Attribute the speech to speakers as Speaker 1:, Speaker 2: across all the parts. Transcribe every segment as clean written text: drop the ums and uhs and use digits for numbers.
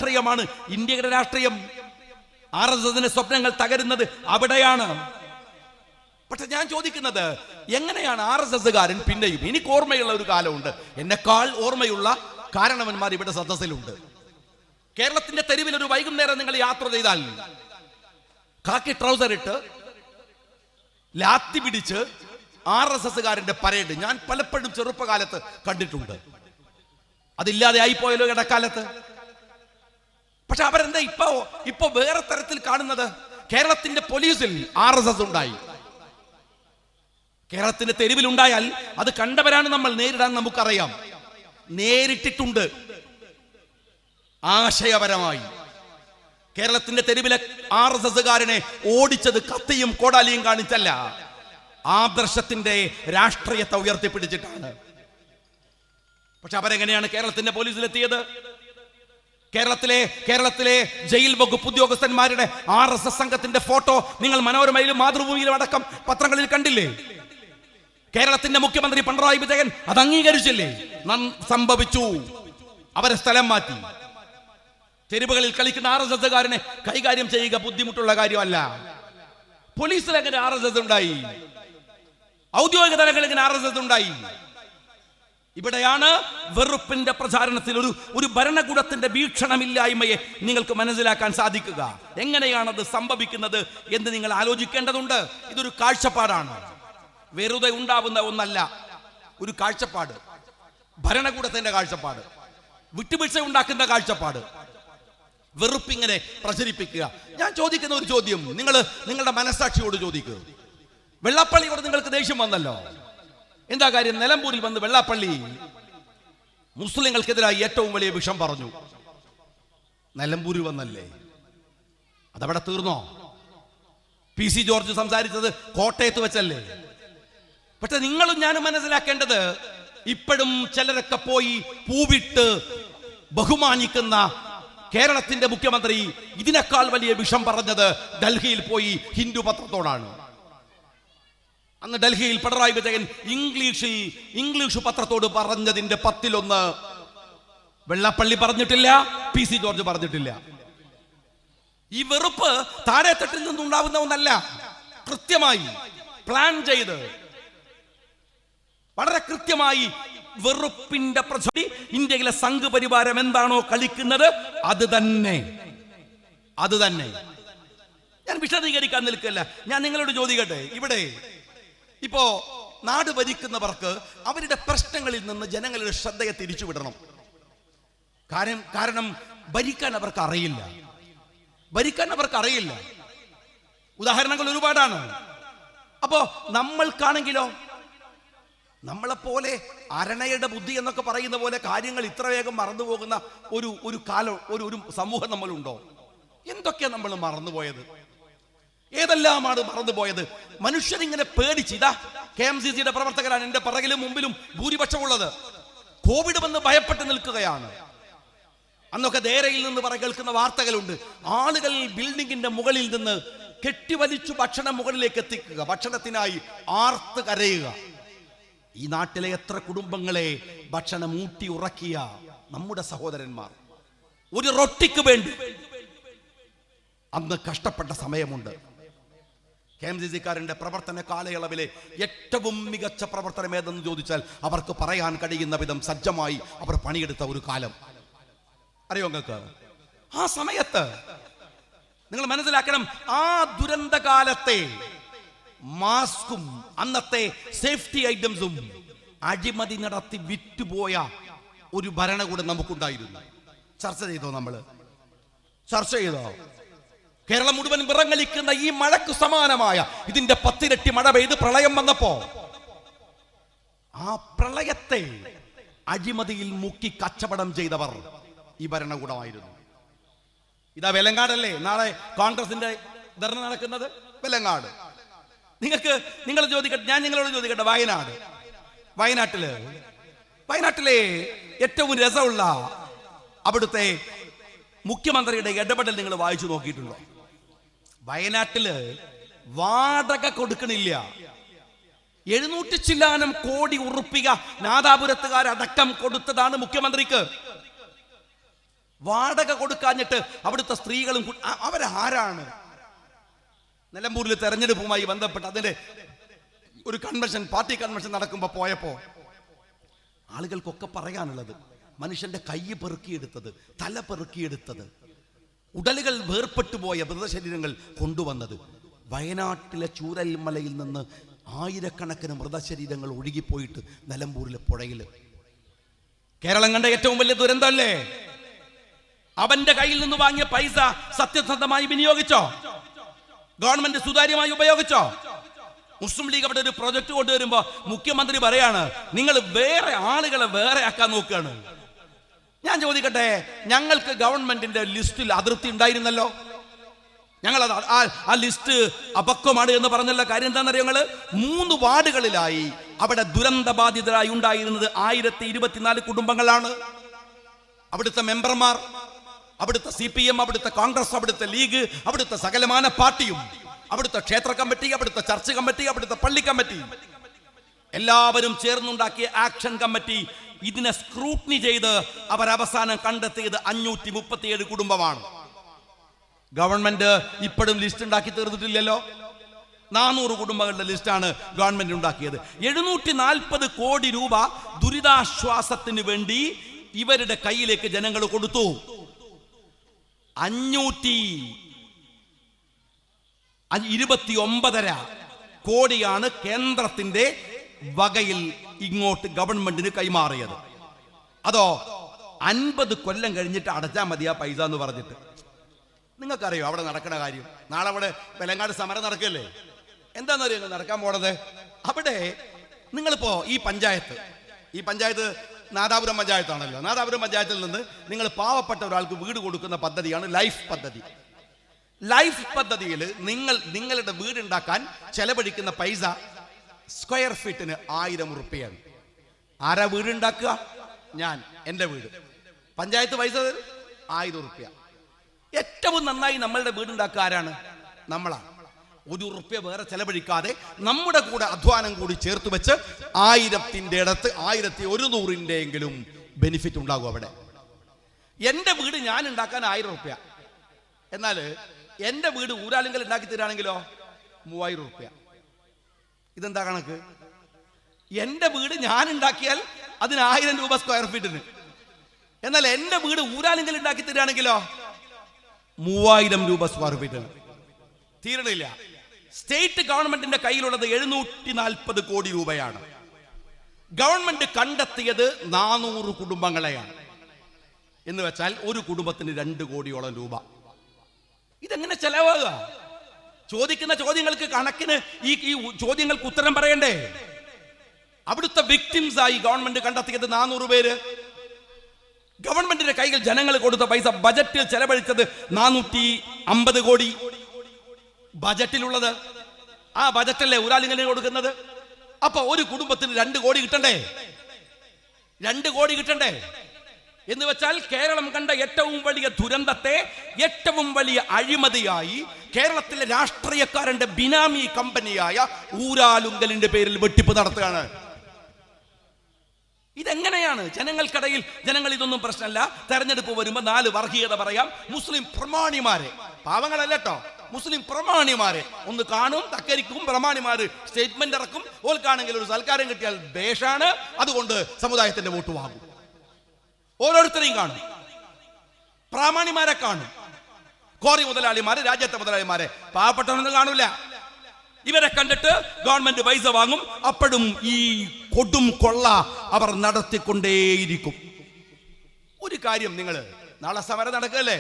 Speaker 1: രാഷ്ട്രീയമാണ് ഇന്ത്യയുടെ രാഷ്ട്രീയം. RSSന്റെ സ്വപ്നങ്ങൾ തകരുന്നത് അവിടെയാണ്. പക്ഷെ ഞാൻ ചോദിക്കുന്നത്, എങ്ങനെയാണ് RSSകാരൻ പിന്നെയും, എനിക്ക് ഓർമ്മയുള്ള ഒരു കാലമുണ്ട്, എന്നെക്കാൾ ഓർമ്മയുള്ള കാരണവന്മാർ ഇവിടെ സദസ്സിലുണ്ട്. കേരളത്തിന്റെ തെരുവിൽ ഒരു വൈകുന്നേരം നിങ്ങൾ യാത്ര ചെയ്താൽ കാക്കി ട്രൗസർ ഇട്ട് ലാത്തി പിടിച്ച് RSSകാരന്റെ പരേഡ് ഞാൻ പലപ്പോഴും ചെറുപ്പകാലത്ത് കണ്ടിട്ടുണ്ട്. അതില്ലാതെ ആയിപ്പോയല്ലോ ഇടക്കാലത്ത്. പക്ഷെ അവരെന്താ ഇപ്പൊ വേറെ തരത്തിൽ കാണുന്നത്? കേരളത്തിന്റെ പോലീസിൽ RSS ഉണ്ടായി. കേരളത്തിന്റെ തെരുവിലുണ്ടായാൽ അത് കണ്ടവരാണ് നമ്മൾ, നേരിടാൻ നമുക്കറിയാം, നേരിട്ടിട്ടുണ്ട് ആശയപരമായി. കേരളത്തിന്റെ തെരുവിലെ RSSകാരനെ ഓടിച്ചത് കത്തിയും കോടാലിയും കാണിച്ചല്ല, ആദർശത്തിന്റെ രാഷ്ട്രീയത്തെ ഉയർത്തിപ്പിടിച്ചിട്ടാണ്. പക്ഷെ അവരെങ്ങനെയാണ് കേരളത്തിന്റെ പോലീസിലെത്തിയത്? കേരളത്തിലെ ജയിൽ വകുപ്പ് ഉദ്യോഗസ്ഥന്മാരുടെ RSS സംഘത്തിന്റെ ഫോട്ടോ നിങ്ങൾ മനോരമയിലും മാതൃഭൂമിയിലും അടക്കം പത്രങ്ങളിൽ കണ്ടില്ലേ? കേരളത്തിന്റെ മുഖ്യമന്ത്രി പിണറായി വിജയൻ അത് അംഗീകരിച്ചില്ലേ? സംഭവിച്ചു, അവരെ സ്ഥലം മാറ്റി. തെരുവുകളിൽ കളിക്കുന്ന RSSകാരനെ കൈകാര്യം ചെയ്യുക ബുദ്ധിമുട്ടുള്ള കാര്യമല്ല. പോലീസിൽ എങ്ങനെ RSS ഉണ്ടായി? ഔദ്യോഗിക തലങ്ങളിൽ എങ്ങനെ RSS ഉണ്ടായി? ഇവിടെയാണ് വെറുപ്പിന്റെ പ്രചാരണത്തിൽ ഒരു ഭരണകൂടത്തിന്റെ വീക്ഷണമില്ലായ്മയെ നിങ്ങൾക്ക് മനസ്സിലാക്കാൻ സാധിക്കുക. എങ്ങനെയാണത് സംഭവിക്കുന്നത് എന്ന് നിങ്ങൾ ആലോചിക്കേണ്ടതുണ്ട്. ഇതൊരു കാഴ്ചപ്പാടാണ്, വെറുതെ ഉണ്ടാവുന്ന ഒന്നല്ല. ഒരു കാഴ്ചപ്പാട്, ഭരണകൂടത്തിന്റെ കാഴ്ചപ്പാട്, വിട്ടുവീഴ്ച ഉണ്ടാക്കുന്ന കാഴ്ചപ്പാട്, വെറുപ്പിങ്ങനെ പ്രചരിപ്പിക്കുക. ഞാൻ ചോദിക്കുന്ന ഒരു ചോദ്യം നിങ്ങളുടെ മനസാക്ഷിയോട് ചോദിക്കുക. വെള്ളാപ്പള്ളിയോട് നിങ്ങൾക്ക് ദേഷ്യം വന്നല്ലോ, എന്താ കാര്യം? നിലമ്പൂരിൽ വന്ന് വെള്ളാപ്പള്ളി മുസ്ലിങ്ങൾക്കെതിരായി ഏറ്റവും വലിയ വിഷം പറഞ്ഞു. നിലമ്പൂരിൽ വന്നല്ലേ, അതവിടെ തീർന്നോ? PC ജോർജ് സംസാരിച്ചത് കോട്ടയത്ത് വെച്ചല്ലേ? പക്ഷെ നിങ്ങളും ഞാനും മനസ്സിലാക്കേണ്ടത്, ഇപ്പോഴും ചിലരൊക്കെ പോയി പൂവിട്ട് ബഹുമാനിക്കുന്ന കേരളത്തിന്റെ മുഖ്യമന്ത്രി ഇതിനേക്കാൾ വലിയ വിഷം പറഞ്ഞത് ഡൽഹിയിൽ പോയി ഹിന്ദു പത്രത്തോടാണ്. അന്ന് ഡൽഹിയിൽ പിണറായി വിജയൻ ഇംഗ്ലീഷ് പത്രത്തോട് പറഞ്ഞതിന്റെ 10-1 വെള്ളാപ്പള്ളി പറഞ്ഞിട്ടില്ല, PC ജോർജ് പറഞ്ഞിട്ടില്ല. ഈ വെറുപ്പ് താഴെത്തട്ടിൽ നിന്നുണ്ടാവുന്ന ഒന്നല്ല, കൃത്യമായി പ്ലാൻ ചെയ്ത് വളരെ കൃത്യമായി വെറുപ്പിന്റെ പ്രചോദി ഇന്ത്യയിലെ സംഘപരിവാരം എന്താണോ കളിക്കുന്നത് അത് തന്നെ. ഞാൻ വിശദീകരിക്കാൻ നിൽക്കില്ല. ഞാൻ നിങ്ങളോട് ചോദിക്കട്ടെ, ഇവിടെ ഇപ്പോ നാട് ഭരിക്കുന്നവർക്ക് അവരുടെ പ്രശ്നങ്ങളിൽ നിന്ന് ജനങ്ങളുടെ ശ്രദ്ധയെ തിരിച്ചുവിടണം. കാരണം ഭരിക്കാൻ അവർക്ക് അറിയില്ല. ഉദാഹരണങ്ങൾ ഒരുപാടാണ്. അപ്പോ നമ്മൾക്കാണെങ്കിലോ, നമ്മളെപ്പോലെ അരണയുടെ ബുദ്ധി എന്നൊക്കെ പറയുന്ന പോലെ കാര്യങ്ങൾ ഇത്ര വേഗം മറന്നുപോകുന്ന ഒരു കാലം, ഒരു സമൂഹം നമ്മളുണ്ടോ? എന്തൊക്കെയാ നമ്മൾ മറന്നുപോയത്? ഏതെല്ലാമാണ് മറന്നുപോയത്? മനുഷ്യരിങ്ങനെ പേടിച്ച്, ഇതാ KMCCയുടെ പ്രവർത്തകരാണ് എന്റെ പിറകിലും മുമ്പിലും ഭൂരിപക്ഷം ഉള്ളത്, കോവിഡ് വന്ന് ഭയപ്പെട്ട് നിൽക്കുകയാണ്. അന്നൊക്കെ ധേരയിൽ നിന്ന് കേൾക്കുന്ന വാർത്തകളുണ്ട്, ആളുകൾ ബിൽഡിങ്ങിന്റെ മുകളിൽ നിന്ന് കെട്ടിവലിച്ചു ഭക്ഷണം മുകളിലേക്ക് എത്തിക്കുക, ഭക്ഷണത്തിനായി ആർത്ത് കരയുക. ഈ നാട്ടിലെ എത്ര കുടുംബങ്ങളെ ഭക്ഷണം ഊട്ടി ഉറക്കിയ നമ്മുടെ സഹോദരന്മാർ ഒരു റൊട്ടിക്ക് വേണ്ടി അന്ന് കഷ്ടപ്പെട്ട സമയമുണ്ട്. KMCCക്കാരന്റെ പ്രവർത്തന കാലയളവിലെ ഏറ്റവും മികച്ച പ്രവർത്തനം ഏതെന്ന് ചോദിച്ചാൽ അവർക്ക് പറയാൻ കഴിയുന്ന വിധം സജ്ജമായി അവർ പണിയെടുത്ത ഒരു കാലം അറിയോ നിങ്ങൾക്ക്? ആ സമയത്ത് നിങ്ങൾ മനസ്സിലാക്കണം, ആ ദുരന്ത കാലത്തെ മാസ്കും അന്നത്തെ സേഫ്റ്റി ഐറ്റംസും അഴിമതി നടത്തി വിറ്റുപോയ ഒരു ഭരണകൂടം നമുക്കുണ്ടായിരുന്നു. ചർച്ച ചെയ്തോ? കേരളം മുഴുവൻ വിറങ്ങലിക്കുന്ന ഈ മഴയ്ക്ക് സമാനമായ ഇതിന്റെ 10 ഇരട്ടി മഴ പെയ്ത് പ്രളയം വന്നപ്പോ ആ പ്രളയത്തെ അഴിമതിയിൽ മുക്കി കച്ചവടം ചെയ്തവർ ഈ ഭരണകൂടമായിരുന്നു. ഇതാ വെലങ്ങാടല്ലേ നാളെ കോൺഗ്രസിന്റെ ധർണ നടക്കുന്നത്? വെലങ്ങാട്. നിങ്ങൾ ചോദിക്കട്ടെ, ഞാൻ നിങ്ങളോട് ചോദിക്കട്ടെ, വയനാട്ടിലെ ഏറ്റവും രസമുള്ള അവിടുത്തെ മുഖ്യമന്ത്രിയുടെ ഇടപെടൽ നിങ്ങൾ വായിച്ചു നോക്കിയിട്ടുണ്ടോ? വയനാട്ടില് വാടക കൊടുക്കണില്ല, 700 ചില്ലാനം കോടി ഉറുപ്പിക നാദാപുരത്തുകാരടക്കം കൊടുത്തതാണ് മുഖ്യമന്ത്രിക്ക്. വാടക കൊടുക്കാഞ്ഞിട്ട് അവിടുത്തെ സ്ത്രീകളും അവരാരാണ്? നിലമ്പൂരിൽ തെരഞ്ഞെടുപ്പുമായി ബന്ധപ്പെട്ട് അതിന്റെ ഒരു കൺവെൻഷൻ, പാർട്ടി കൺവെൻഷൻ നടക്കുമ്പോൾ പോയപ്പോ ആളുകൾക്കൊക്കെ പറയാനുള്ളത്, മനുഷ്യന്റെ കൈ പെറുക്കിയെടുത്തത്, തല പെറുക്കിയെടുത്തത്, ഉടലുകൾ വേർപെട്ടു പോയ മൃതശരീരങ്ങൾ കൊണ്ടുവന്നത്, വയനാട്ടിലെ ചൂരൽമലയിൽ നിന്ന് ആയിരക്കണക്കിന് മൃതശരീരങ്ങൾ ഒഴുകിപ്പോയിട്ട് നിലമ്പൂരിലെ പുഴയിൽ. കേരളം കണ്ട ഏറ്റവും വലിയ ദുരന്തമല്ലേ? അവന്റെ കയ്യിൽ നിന്ന് വാങ്ങിയ പൈസ സത്യസന്ധമായി വിനിയോഗിച്ചോ? ഗവൺമെന്റ് സുതാര്യമായി ഉപയോഗിച്ചോ? മുസ്ലിം ലീഗ് അവിടെ ഒരു പ്രൊജക്ട് കൊണ്ടുവരുമ്പോ മുഖ്യമന്ത്രി പറയാണ്, നിങ്ങൾ വേറെ ആളുകളെ വേറെ ആക്കാൻ നോക്കുകയാണ്. ഞാൻ ചോദിക്കട്ടെ, ഞങ്ങൾക്ക് ഗവൺമെന്റിന്റെ ലിസ്റ്റിൽ അതിർത്തി ഉണ്ടായിരുന്നല്ലോ. ഞങ്ങൾ ആ ലിസ്റ്റ് അപക്വമാണ് എന്ന് പറഞ്ഞുള്ള കാര്യം എന്താണെന്നറിയോ? ഞങ്ങള് 3 വാർഡുകളിലായി അവിടെ ദുരന്ത ബാധിതരായി ഉണ്ടായിരുന്നത് 1024 കുടുംബങ്ങളാണ്. അവിടുത്തെ മെമ്പർമാർ, അവിടുത്തെ CPM, അവിടുത്തെ കോൺഗ്രസ്, അവിടുത്തെ ലീഗ്, അവിടുത്തെ സകലമാന പാർട്ടിയും, അവിടുത്തെ ക്ഷേത്ര കമ്മിറ്റി, അവിടുത്തെ ചർച്ച് കമ്മിറ്റി, അവിടുത്തെ പള്ളി കമ്മിറ്റി, എല്ലാവരും ചേർന്നുണ്ടാക്കിയ ആക്ഷൻ കമ്മിറ്റി ഇതിനെ സ്ക്രൂട്ടിനി ചെയ്ത് അവരവസാനം കണ്ടെത്തിയത് 537 കുടുംബമാണ്. ഗവൺമെന്റ് ഇപ്പോഴും ലിസ്റ്റ് ഉണ്ടാക്കി തീർന്നിട്ടില്ലല്ലോ. 400 കുടുംബങ്ങളുടെ ലിസ്റ്റാണ് ഗവൺമെന്റ് ഉണ്ടാക്കിയത്. 740 കോടി രൂപ ദുരിതാശ്വാസത്തിന് വേണ്ടി ഇവരുടെ കയ്യിലേക്ക് ജനങ്ങൾ കൊടുത്തു. 529.5 കോടിയാണ് കേന്ദ്രത്തിന്റെ വകയിൽ ഇങ്ങോട്ട് ഗവൺമെന്റിന് കൈമാറിയത്. അതോ 50 കൊല്ലം കഴിഞ്ഞിട്ട് അടച്ചാൽ മതി ആ പൈസ എന്ന് പറഞ്ഞിട്ട്. നിങ്ങൾക്കറിയോ അവിടെ നടക്കുന്ന കാര്യം? നാളെ അവിടെ വെലങ്ങാട് സമരം നടക്കല്ലേ? എന്താണെന്നറിയോ നടക്കാൻ പോണത്? അവിടെ നിങ്ങളിപ്പോ ഈ പഞ്ചായത്ത് നാദാപുരം പഞ്ചായത്താണല്ലോ. നാദാപുരം പഞ്ചായത്തിൽ നിന്ന് നിങ്ങൾ പാവപ്പെട്ട ഒരാൾക്ക് വീട് കൊടുക്കുന്ന പദ്ധതിയാണ് ലൈഫ് പദ്ധതി. ലൈഫ് പദ്ധതിയിൽ നിങ്ങളുടെ വീടുണ്ടാക്കാൻ ചെലവഴിക്കുന്ന പൈസ സ്ക്വയർ ഫീറ്റിന് 1000 ഉറുപ്പിയാണ്. ആരാ വീടുണ്ടാക്കുക? ഞാൻ, എൻ്റെ വീട്. പഞ്ചായത്ത് പൈസ 1000 ഉറുപ്പ്യ. ഏറ്റവും നന്നായി നമ്മളുടെ വീടുണ്ടാക്കുക ആരാണ്? നമ്മളാണ്. 1 ഉറുപ്പ്യ വേറെ ചെലവഴിക്കാതെ നമ്മുടെ കൂടെ അധ്വാനം കൂടി ചേർത്ത് വെച്ച് 1000ന്റെ അടുത്ത് 1100ന്റെ എങ്കിലും ബെനിഫിറ്റ് ഉണ്ടാകും അവിടെ. എൻ്റെ വീട് ഞാൻ ഉണ്ടാക്കാൻ 1000 ഉറുപ്പ്യ. എന്നാൽ എൻ്റെ വീട് ഊരാലുങ്കൽ ഉണ്ടാക്കി തരാണെങ്കിലോ 3000 ഉറുപ്പ്യ. ഇതെന്താ കണക്ക്? എൻ്റെ വീട് ഞാൻ ഉണ്ടാക്കിയാൽ അതിന് 1000 രൂപ സ്ക്വയർ ഫീറ്റിന്. എന്നാൽ എൻ്റെ വീട് ഊരാലുങ്കൽ ഉണ്ടാക്കി തരാണെങ്കിലോ 3000 രൂപ സ്ക്വയർ ഫീറ്റിന്. തീരണില്ല. സ്റ്റേറ്റ് ഗവൺമെന്റിന്റെ കയ്യിലുള്ളത് 740 കോടി രൂപയാണ്. ഗവൺമെന്റ് കണ്ടെത്തിയത് 400 കുടുംബങ്ങളെയാണ്. എന്ന് വെച്ചാൽ ഒരു കുടുംബത്തിന് 2 കോടിയോളം രൂപ. ഇതെങ്ങനെ ചെലവാകുക? ചോദിക്കുന്ന ചോദ്യങ്ങൾക്ക് കണക്കിന് ഈ ചോദ്യങ്ങൾക്ക് ഉത്തരം പറയണ്ടേ? അവിടുത്തെ വിക്ടിംസ് ആയി ഗവൺമെന്റ് കണ്ടെത്തിയത് 400 പേര്. ഗവൺമെന്റിന്റെ കൈകൾ ജനങ്ങൾ കൊടുത്ത പൈസ ബജറ്റിൽ ചെലവഴിച്ചത് 450 കോടി. ബജറ്റിലുള്ളത് ആ ബജറ്റല്ലേ ഊരാലിങ്ങനെ കൊടുക്കുന്നത്? അപ്പൊ ഒരു കുടുംബത്തിന് 2 കോടി കിട്ടണ്ടേ? 2 കോടി കിട്ടണ്ടേ? എന്ന് വെച്ചാൽ കേരളം കണ്ട ഏറ്റവും വലിയ ദുരന്തത്തെ, ഏറ്റവും വലിയ അഴിമതിയായി കേരളത്തിലെ രാഷ്ട്രീയക്കാരന്റെ ബിനാമി കമ്പനിയായ ഊരാലുങ്കലിന്റെ പേരിൽ വെട്ടിപ്പ് നടത്തുകയാണ്. ഇതെങ്ങനെയാണ്? ജനങ്ങൾക്കിടയിൽ ജനങ്ങൾ ഇതൊന്നും പ്രശ്നമല്ല. തെരഞ്ഞെടുപ്പ് വരുമ്പോൾ 4 വർഗീയത പറയാം. മുസ്ലിം പ്രമാണിമാരെ, പാവങ്ങളല്ലോ, മുസ്ലിം പ്രമാണിമാരെ ഒന്ന് കാണും, തക്കരിക്കും. പ്രമാണിമാര് സ്റ്റേറ്റ്മെന്റ് ഇറക്കും. ഓൽക്കാണെങ്കിൽ ഒരു സൽക്കാരം കിട്ടിയാൽ ദേശാണ്, അതുകൊണ്ട് സമുദായത്തിന്റെ വോട്ട് വാങ്ങും. ഓരോരുത്തരെയും കാണും, പ്രാമാണിമാരെ കാണും. കോറി മുതലാളിമാരെ, രാജ്യത്തെ മുതലാളിമാരെ, പാവപ്പെട്ടവനൊന്നും കാണൂല. ഇവരെ കണ്ടിട്ട് ഗവൺമെന്റ് പൈസ വാങ്ങും. അപ്പോഴും ഈ കൊടും കൊള്ള അവർ നടത്തിക്കൊണ്ടേയിരിക്കും. ഒരു കാര്യം, നിങ്ങൾ നാളെ സമരം നടക്കല്ലേ,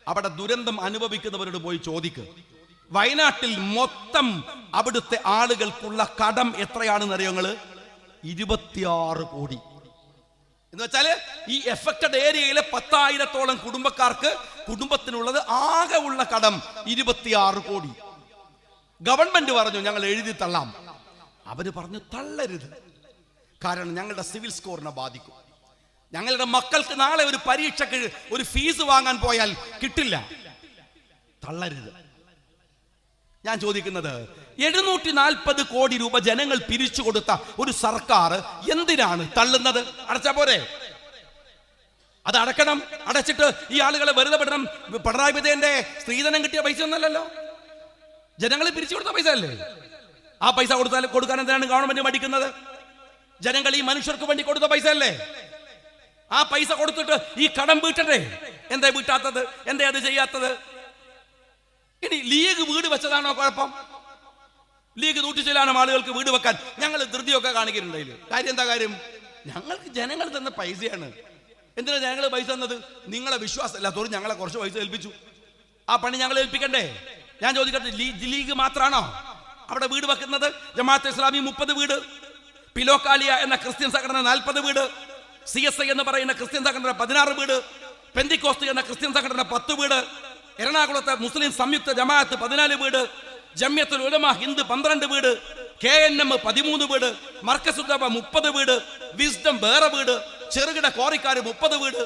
Speaker 1: അവിടെ ദുരന്തം അനുഭവിക്കുന്നവരോട് പോയി ചോദിക്ക്. വയനാട്ടിൽ മൊത്തം അവിടുത്തെ ആളുകൾക്കുള്ള കടം എത്രയാണെന്ന് അറിയോ നിങ്ങൾ? 26 കോടി. എന്ന് വെച്ചാൽ ഈ എഫക്റ്റഡ് ഏരിയയിലെ 10,000-ഓളം കുടുംബക്കാർക്ക് കുടുംബത്തിനുള്ളത് ആകെ ഉള്ള കടം 26 കോടി. ഗവൺമെന്റ് പറഞ്ഞു ഞങ്ങൾ എഴുതി തള്ളാം. അവര് പറഞ്ഞു തള്ളരുത്, കാരണം ഞങ്ങളുടെ സിവിൽ സ്കോറിനെ ബാധിക്കും. ഞങ്ങളുടെ മക്കൾക്ക് നാളെ ഒരു പരീക്ഷയ്ക്ക് ഒരു ഫീസ് വാങ്ങാൻ പോയാൽ കിട്ടില്ല. തള്ളരുത്. ഞാൻ ചോദിക്കുന്നത്, 740 കോടി രൂപ ജനങ്ങൾ പിരിച്ചു കൊടുത്ത ഒരു സർക്കാർ എന്തിനാണ് തള്ളുന്നത്? അടച്ചാ പോരെ? അത് അടക്കണം. അടച്ചിട്ട് ഈ ആളുകളെ വെറുതെ വിടണം. പിണറായി വിജയന്റെ സ്ത്രീധനം കിട്ടിയ പൈസ ഒന്നല്ലല്ലോ, ജനങ്ങൾ പിരിച്ചു കൊടുത്ത പൈസ അല്ലേ. ആ പൈസ കൊടുക്കാൻ എന്തിനാണ് ഗവൺമെന്റ് മടിക്കുന്നത്? ജനങ്ങൾ ഈ മനുഷ്യർക്ക് വേണ്ടി കൊടുത്ത പൈസ അല്ലേ. ആ പൈസ കൊടുത്തിട്ട് ഈ കടം വീട്ടണ്ടേ? എന്താ വീട്ടാത്തത്? എന്താ അത് ചെയ്യാത്തത്? ഇനി ലീഗ് വീട് വെച്ചതാണോ കുഴപ്പം? ലീഗ് നൂറ്റിച്ചിലാണ് ആളുകൾക്ക് വീട് വെക്കാൻ ഞങ്ങൾ ധൃതിയൊക്കെ കാണിക്കുന്നുണ്ടെങ്കിൽ കാര്യം എന്താ? കാര്യം ഞങ്ങൾക്ക് ജനങ്ങൾ തന്ന പൈസയാണ്. എന്തിനാ ജനങ്ങൾ പൈസ തന്നത്? നിങ്ങളെ വിശ്വാസം ഇല്ലാത്തവർ ഞങ്ങളെ കുറച്ച് പൈസ ഏൽപ്പിച്ചു. ആ പണി ഞങ്ങൾ ഏൽപ്പിക്കണ്ടേ? ഞാൻ ചോദിക്കട്ടെ, ലീഗ് മാത്രമാണോ അവിടെ വീട് വെക്കുന്നത്? ജമാഅത്തെ ഇസ്ലാമി 30 വീട്, പിലോക്കാലിയ എന്ന ക്രിസ്ത്യൻ സംഘടന 40 വീട്, CSI എന്ന് പറയുന്ന ക്രിസ്ത്യൻ സംഘടന 16 വീട്, പെന്തിക്കോസ്ത് എന്ന ക്രിസ്ത്യൻ സംഘടന 10 വീട്, എറണാകുളത്തെ മുസ്ലിം സംയുക്ത ജമാഅത്ത് 14 വീട്, ജമിയത്തുൽ ഉലമ ഹിന്ദ് 12 വീട്, KNM 13 വീട്, മർക്കസുദ്ദവ 30 വീട്, വിസ്ഡം വേറെ വീട്, ചെറുകിട കോറിക്കാര് 30 വീട്.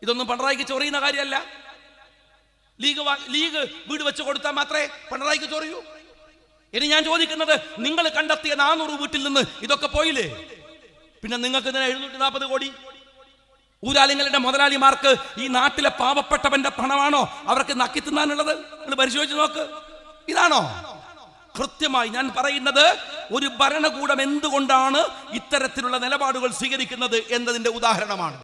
Speaker 1: ഇതൊന്നും പിണറായിക്ക് ചൊറിയുന്ന കാര്യമല്ല. ലീഗ് വീട് വെച്ച് കൊടുത്താൽ മാത്രമേ പിണറായിക്ക് ചൊറിയൂ. ഇനി ഞാൻ ചോദിക്കുന്നത്, നിങ്ങൾ കണ്ടെത്തിയ 400 വീട്ടിൽ നിന്ന് ഇതൊക്കെ പോയില്ലേ? പിന്നെ നിങ്ങൾക്ക് ഇതിന് 740 കോടി ഊരാലിങ്ങളുടെ മുതലാളിമാർക്ക് ഈ നാട്ടിലെ പാവപ്പെട്ടവന്റെ പണമാണോ അവർക്ക് നക്കി തിന്നാനുള്ളത്? നിങ്ങൾ പരിശോധിച്ച് നോക്ക്. ഇതാണോ? കൃത്യമായി ഞാൻ പറയുന്നത്, ഒരു ഭരണകൂടം എന്തുകൊണ്ടാണ് ഇത്തരത്തിലുള്ള നിലപാടുകൾ സ്വീകരിക്കുന്നത് എന്നതിന്റെ ഉദാഹരണമാണ്.